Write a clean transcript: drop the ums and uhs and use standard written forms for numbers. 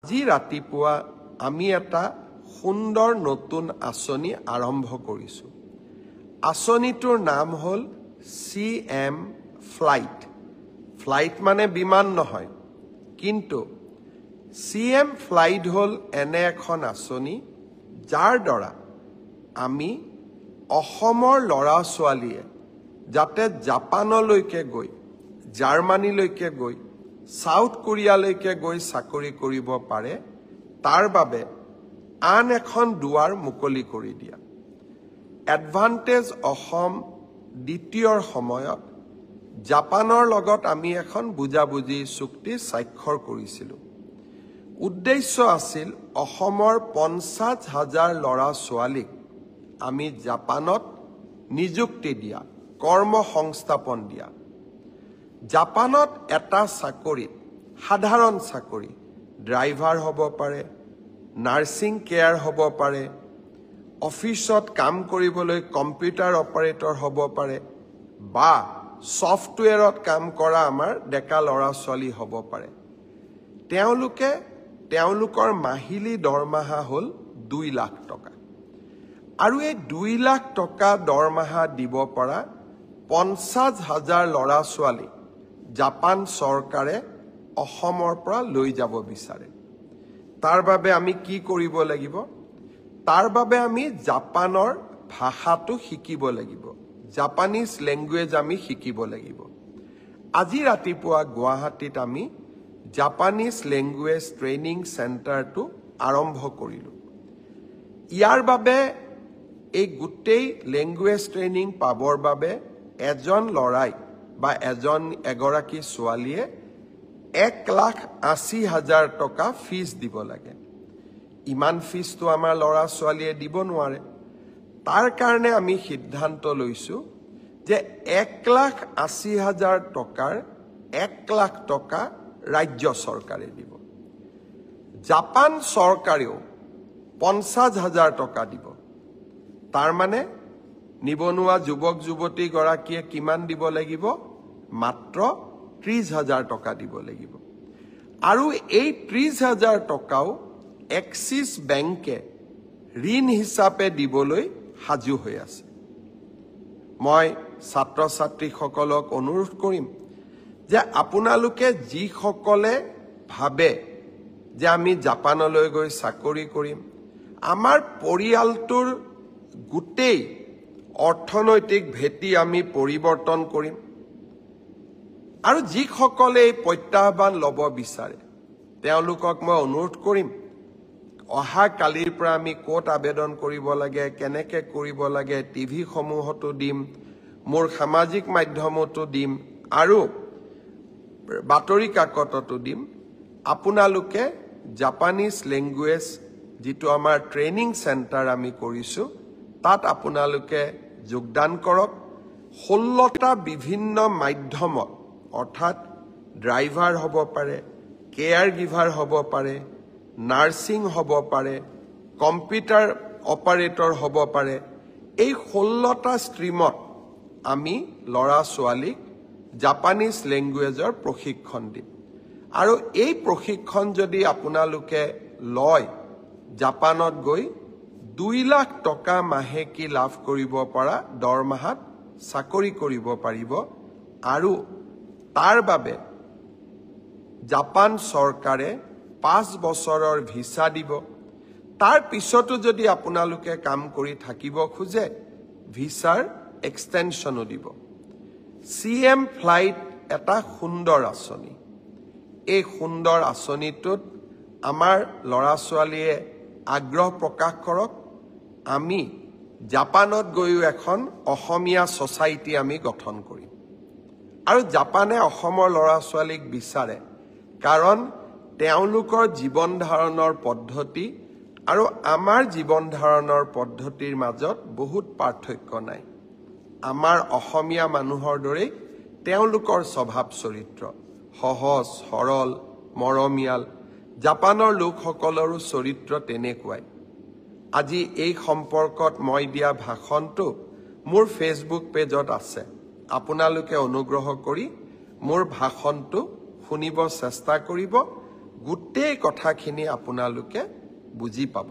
আজি ৰাতিপুৱা আমি এটা সুন্দৰ নতুন আঁচনি আৰম্ভ কৰিছোঁ। আঁচনিটোৰ নাম হ'ল CM ফ্লাইট। ফ্লাইট মানে বিমান নহয়, কিন্তু CM ফ্লাইট হ'ল এনে এখন আঁচনি যাৰ দ্বাৰা আমি অসমৰ ল'ৰা ছোৱালীয়ে যাতে জাপানলৈকে গৈ, জাৰ্মানীলৈকে গৈ, সাউথ কোৰিয়ালৈকে গৈ চাকৰি কৰিব পাৰে, তাৰ বাবে আন এখন দুৱাৰ মুকলি কৰি দিয়া। এডভান্টেজ অসম দ্বিতীয়ৰ সময়ত জাপানৰ লগত আমি এখন বুজাবুজি চুক্তি স্বাক্ষৰ কৰিছিলোঁ। উদ্দেশ্য আছিল অসমৰ 50,000 ল'ৰা ছোৱালীক আমি জাপানত নিযুক্তি দিয়া, কৰ্ম সংস্থাপন দিয়া। জাপানত এটা চাকৰিত, সাধাৰণ চাকৰি, ড্ৰাইভাৰ হ'ব পাৰে, নাৰ্ছিং কেয়াৰ হ'ব পাৰে, অফিচত কাম কৰিবলৈ কম্পিউটাৰ অপাৰেটৰ হ'ব পাৰে, বা ছফ্টৱেৰত কাম কৰা আমাৰ ডেকা ল'ৰা ছোৱালী হ'ব পাৰে। তেওঁলোকৰ মাহিলী দৰমহা হ'ল 2 লাখ টকা। আৰু এই 2 লাখ টকা দৰমহা দিব পৰা 50,000 ল'ৰা ছোৱালী জাপান চৰকাৰে অসমৰ পৰা লৈ যাব বিচাৰে। তাৰ বাবে আমি কি কৰিব লাগিব? তাৰ বাবে আমি জাপানৰ ভাষাটো শিকিব লাগিব। জাপানিজ লেংগুৱেজ আমি শিকিব লাগিব। আজি ৰাতিপুৱা গুৱাহাটীত আমি জাপানিজ লেংগুৱেজ ট্ৰেইনিং চেণ্টাৰটো আৰম্ভ কৰিলোঁ। ইয়াৰ বাবে এই গোটেই লেংগুৱেজ ট্ৰেইনিং পাবৰ বাবে এজন ল'ৰাই বা এগৰাকী ছোৱালীয়ে 1,80,000 টকা ফিজ দিব লাগে। ইমান ফিজটো আমাৰ ল'ৰা ছোৱালীয়ে দিব নোৱাৰে। তাৰ কাৰণে আমি সিদ্ধান্ত লৈছোঁ যে 1,80,000 টকাৰ 1 লাখ টকা ৰাজ্য চৰকাৰে দিব। জাপান চৰকাৰেও 50,000 টকা দিব। তাৰ মানে নিবনুৱা যুৱক যুৱতীগৰাকীয়ে কিমান দিব লাগিব? মাত্ৰ 30,000 টকা দিব লাগিব। আৰু এই 30,000 টকাও এক্সিছ বেংকে ঋণ হিচাপে দিবলৈ সাজু হৈ আছে। মই ছাত্ৰ ছাত্ৰীসকলক অনুৰোধ কৰিম যে আপোনালোকে যিসকলে ভাবে যে আমি জাপানলৈ গৈ চাকৰি কৰিম, আমাৰ পৰিয়ালটোৰ গোটেই অৰ্থনৈতিক ভেটি আমি পৰিৱৰ্তন কৰিম, আৰু যিসকলে এই প্ৰত্যাহ্বান ল'ব বিচাৰে তেওঁলোকক মই অনুৰোধ কৰিম, অহা কালিৰ পৰা আমি ক'ত আবেদন কৰিব লাগে, কেনেকৈ কৰিব লাগে, টিভি সমূহতো দিম, মোৰ সামাজিক মাধ্যমতো দিম, আৰু বাতৰি কাকততো দিম। আপোনালোকে জাপানিজ লেংগুৱেজ যিটো আমাৰ ট্ৰেইনিং চেণ্টাৰ আমি কৰিছোঁ, তাত আপোনালোকে যোগদান কৰক। 16টা বিভিন্ন মাধ্যমত, অৰ্থাৎ ড্ৰাইভাৰ হ'ব পাৰে, কেয়াৰ গিভাৰ হ'ব পাৰে, নাৰ্ছিং হ'ব পাৰে, কম্পিউটাৰ অপাৰেটৰ হ'ব পাৰে, এই 16টা ষ্ট্ৰীমত আমি ল'ৰা ছোৱালীক জাপানিজ লেংগুৱেজৰ প্ৰশিক্ষণ দিম। আৰু এই প্ৰশিক্ষণ যদি আপোনালোকে লয়, জাপানত গৈ 2 লাখ টকা মাহেকী লাভ কৰিব পৰা দৰমহাত চাকৰি কৰিব পাৰিব। আৰু তাৰ বাবে জাপান চৰকাৰে 5 বছৰৰ ভিছা দিব। তাৰ পিছতো যদি আপোনালোকে কাম কৰি থাকিব খোজে, ভিছাৰ এক্সটেনশ্যনো দিব। CM ফ্লাইট এটা সুন্দৰ আঁচনি। এই সুন্দৰ আঁচনিটোত আমাৰ ল'ৰা ছোৱালীয়ে আগ্ৰহ প্ৰকাশ কৰক। আমি জাপানত গৈও এখন অসমীয়া ছ'চাইটি আমি গঠন কৰিম। আৰু জাপানে অসমৰ ল'ৰা ছোৱালীক বিচাৰে, কাৰণ তেওঁলোকৰ জীৱন ধাৰণৰ পদ্ধতি আৰু আমাৰ জীৱন ধাৰণৰ পদ্ধতিৰ মাজত বহুত পাৰ্থক্য নাই। আমাৰ অসমীয়া মানুহৰ দৰেই তেওঁলোকৰ স্বভাৱ চৰিত্ৰ সহজ সৰল মৰমীয়াল। জাপানৰ লোকসকলৰো চৰিত্ৰ তেনেকুৱাই। আজি এই সম্পৰ্কত মই দিয়া ভাষণটো মোৰ ফেচবুক পেজত আছে। আপোনালোকে অনুগ্ৰহ কৰি মোৰ ভাষণটো শুনিব চেষ্টা কৰিব। গোটেই কথাখিনি আপোনালোকে বুজি পাব।